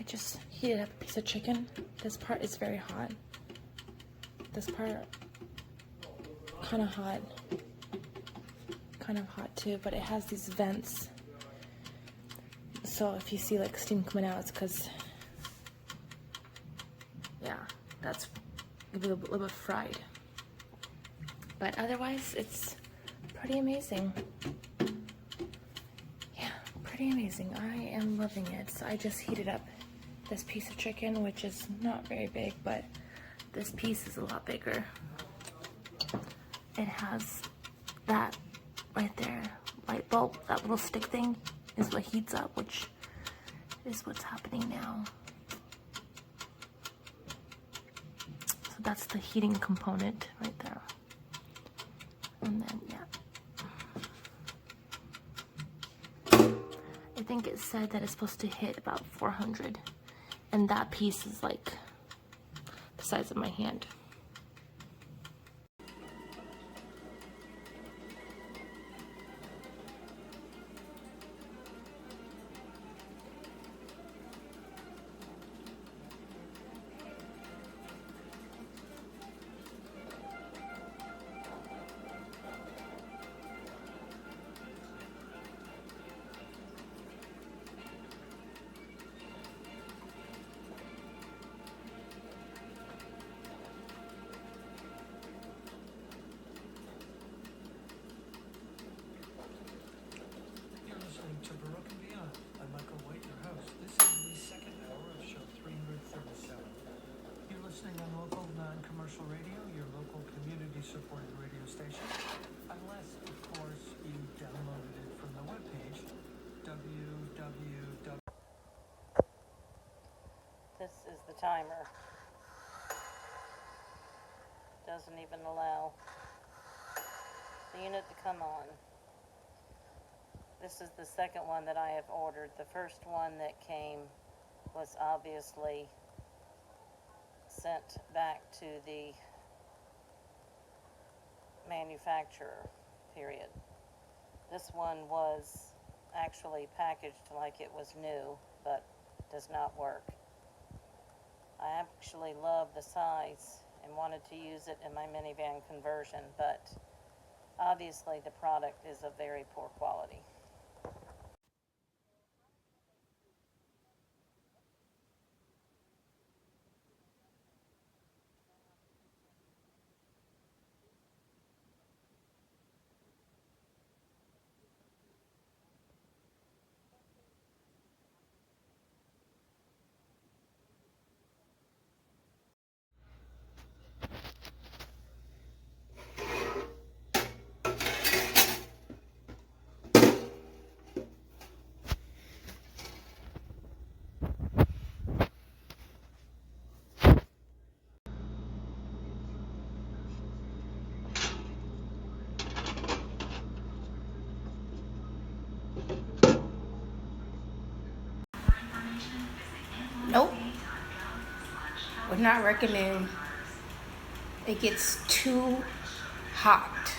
just heated up a piece of chicken. This part is very hot. This part, kind of hot. Kind of hot too, but it has these vents. So if you see like steam coming out, it's because, yeah, that's a little bit fried. But otherwise, it's pretty amazing. Yeah, pretty amazing. I am loving it. So I just heated up this piece of chicken, which is not very big, but this piece is a lot bigger. It has that right there, light bulb, that little stick thing is what heats up, which is what's happening now. So that's the heating component right there. And then, yeah. I think it said that it's supposed to hit about 400. And that piece is like the size of my hand. Radio, your local community-supported radio station, unless, of course, you downloaded it from the webpage, www. This is the timer. Doesn't even allow the unit to come on. This is the second one that I have ordered. The first one that came was obviously sent back to the manufacturer, period. This one was actually packaged like it was new, but does not work. I actually love the size and wanted to use it in my minivan conversion, but obviously the product is of very poor quality. Nope. Would not recommend. It gets too hot.